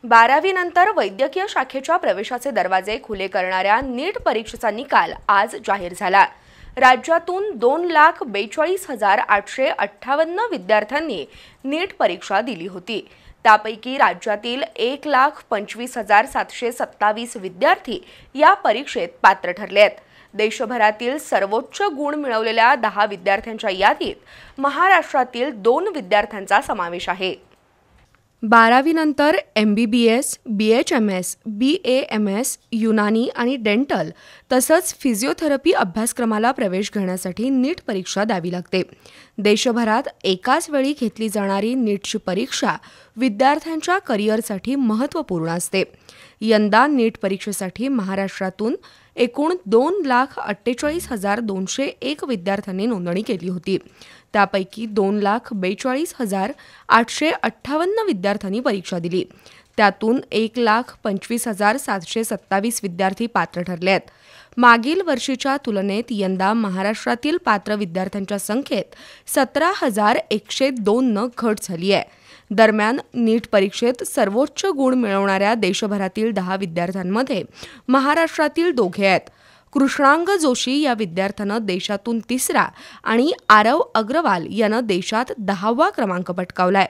12वी नंतर वैद्यकीय शाखेच्या प्रवेशाचे दरवाजे खुले करणाऱ्या नीट परीक्षेचा निकाल आज जाहीर झाला। राज्यातून 2,42,858 विद्यार्थ्यांनी नीट परीक्षा दिली होती। त्यापैकी राज्यातील 1,25,727 विद्यार्थी या परीक्षेत पात्र ठरले आहेत। देशभरातील सर्वोच्च गुण मिळवलेल्या 10 विद्यार्थ्यांच्या यादीत महाराष्ट्रातील 2 विद्यार्थ्यांचा समावेश आहे। 12वी नंतर MBBS, BHMS, BAMS, युनानी आणि डेंटल तसंच फिजिओथेरपी अभ्यासक्रमाला प्रवेश घेण्यासाठी नीट परीक्षा द्यावी लागते। देशभरात एकाच वेळी घेतली जाणारी नीटची परीक्षा विद्यार्थ्यांच्या करिअरसाठी महत्त्वपूर्ण असते। यंदा नीट परीक्षेसाठी महाराष्ट्रातून एकूण 2,48,201 विद्यार्थ्यांनी नोंदणी केली होती। त्यापैकी 2,42,858 विद्यार्थ्यांनी परीक्षा दिली। त्यातून 1,25,727 विद्यार्थी पात्र ठरले आहेत। मागील वर्षीच्या तुलनेत यंदा महाराष्ट्रातील पात्र विद्यार्थ्यांच्या संख्येत 17,102 न घट झाली आहे। दरम्यान नीट परीक्षेत सर्वोच्च गुण मिळवणाऱ्या देशभरातील 10 विद्यार्थ्यांमध्ये महाराष्ट्रातील 2 आहेत। कृष्णांग जोशी या विद्यार्थ्यानं देशातून 3रा आणि आरव अग्रवाल यानं देशात 10वा क्रमांक पटकावलाय।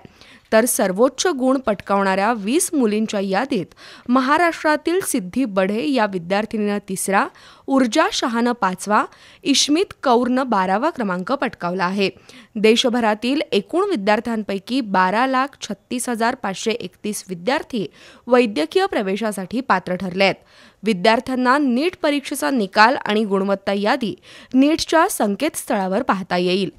तर सर्वोच्च गुण पटकावणाऱ्या 20 मुलींच्या यादीत महाराष्ट्रातील सिद्धी बढे या विद्यार्थिनीनं 3रा, ऊर्जा शहानं 5वा, इश्मित कौरनं 12वा क्रमांक पटकावला आहे। देशभरातील एकूण विद्यार्थ्यांपैकी 12,36,531 विद्यार्थी वैद्यकीय प्रवेशासाठी पात्र ठरले आहेत। विद्यार्थ्यांना नीट परीक्षेचा निकाल आणि गुणवत्ता यादी नीटच्या संकेतस्थळावर पाहता येईल।